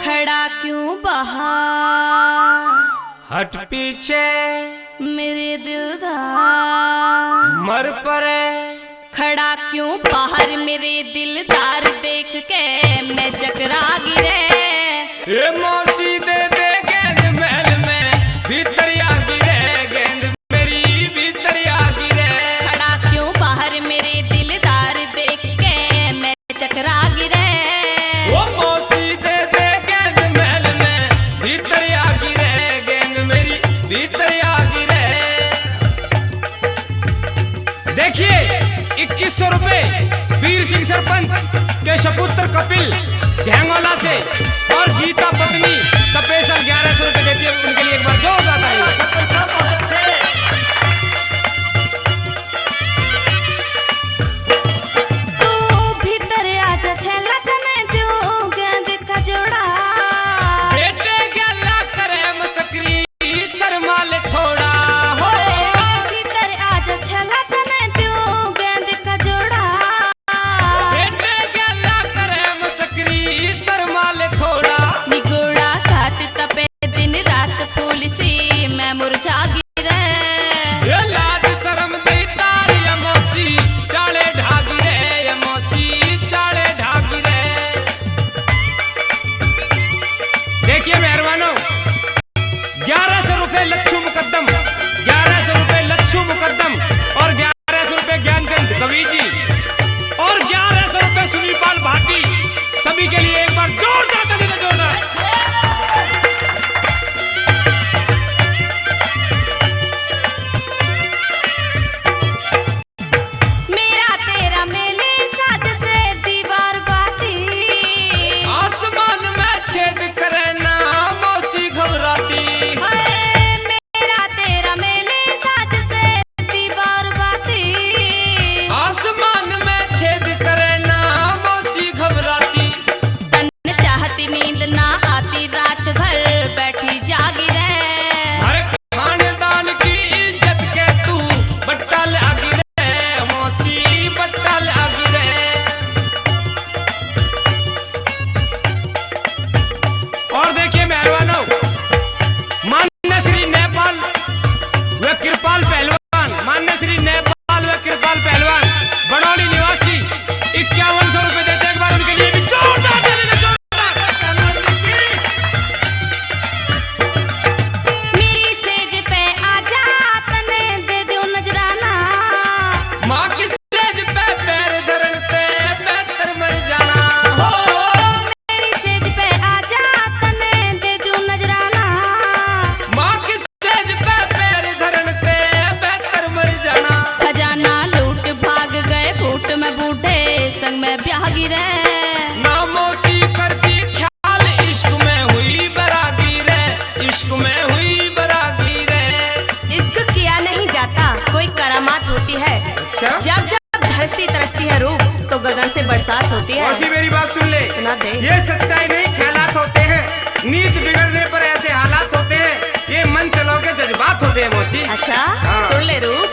खड़ा क्यों बाहर, हट पीछे मेरे दिलदार। मर परे खड़ा क्यों बाहर मेरे दिलदार, देख के मैं चकरा गिरे। ये मौसी दे दे गेंद महल में, भीतर आ गिरे गेंद मेरी, भीतर आ गिरे। खड़ा क्यों बाहर मेरे दिलदार, देख के मैं चकरा गिरे। वो मौसी दे दे गेंद महल में, भीतर आ गिरे गेंद मेरी, भीतर आ गिरे। देखिए 2100 रुपए वीर सिंह सरपंच के सपुत्र कपिल घेंगोला से और गीता पत्नी स्पेशल 1100 रुपए देती है, उनके लिए एक बार जोरदार ताली। तू भीतर आजा छेला तने दूं गेंद का जोड़ा। बेटे गला करे मस्करी शर्मा ले थोड़ा हो। भीतर आजा छेला तने दूं गेंद का जोड़ा। बेटे गला करे मस्करी शर्मा ले थोड़ा। निगोड़ा घाट तपे दिन रात फूल सी मैं मुरझा गिरे। ये लाज शर्म दी तारी ये मौसी चाले ढागी रे, ये मौसी चाले ढागी रे। देखिए मेहरबानों 1100 रुपए लच्छू मुकद्दम, 1100 रुपए लच्छू मुकद्दम और 1100 रुपए ज्ञानचंद कवि जी और 1100 रुपए सुनीपाल भाटी, सभी के लिए एक बार जोरदार ताली दे, जोरदार। मेरा तेरा मेले साज से दीवार बाती। आसमान में छेद करे ना मौसी घबराती। हाय मेरा तेरा मेले साज से दीवार बाती। आसमान में छेद करे ना मौसी घबराती। तन चाहती नींद ना आती, रात भर बैठी जागी रे। हर खानदान की इज्जत के तू बट्टा लागी रे, मौसी बट्टा लागी रे। और देखिए मेहरबानों मान्य श्री नेपाल व कृपाल पहलवान, मान्य श्री नेपाल व कृपाल पहलवान बड़ौली निवासी 5100 रुपए देते, एक बार उनके लिए भी जोरदार ताली दे, जोरदार। मेरी सेज पे आजा तने दे दो नजराना। माँ की सेज पे पैर धरते बेहतर मर जाना हो। मेरी सेज पे आजा तने दे दो नजराना। माँ की सेज पे पैर धरते बेहतर मर जाना। खजाना लूट भाग गए बूट में बूढ़े संग में ब्याह गिरे। ना मौसी करती ख्याल इश्क में हुई बरागी रे, इश्क में हुई बरागी रे। इश्क किया नहीं जाता, कोई करामात होती है। अच्छा जब जब धरती तरसती है रूप तो गगन से बरसात होती है। मौसी मेरी बात सुन ले, सुना दे। ये सच्चाई नहीं ख्यालात होते हैं, नींद बिगड़ने पर ऐसे हालात होते हैं, ये मन चलाओ के जज्बात होते हैं मौसी। अच्छा हाँ। सुन ले रूप,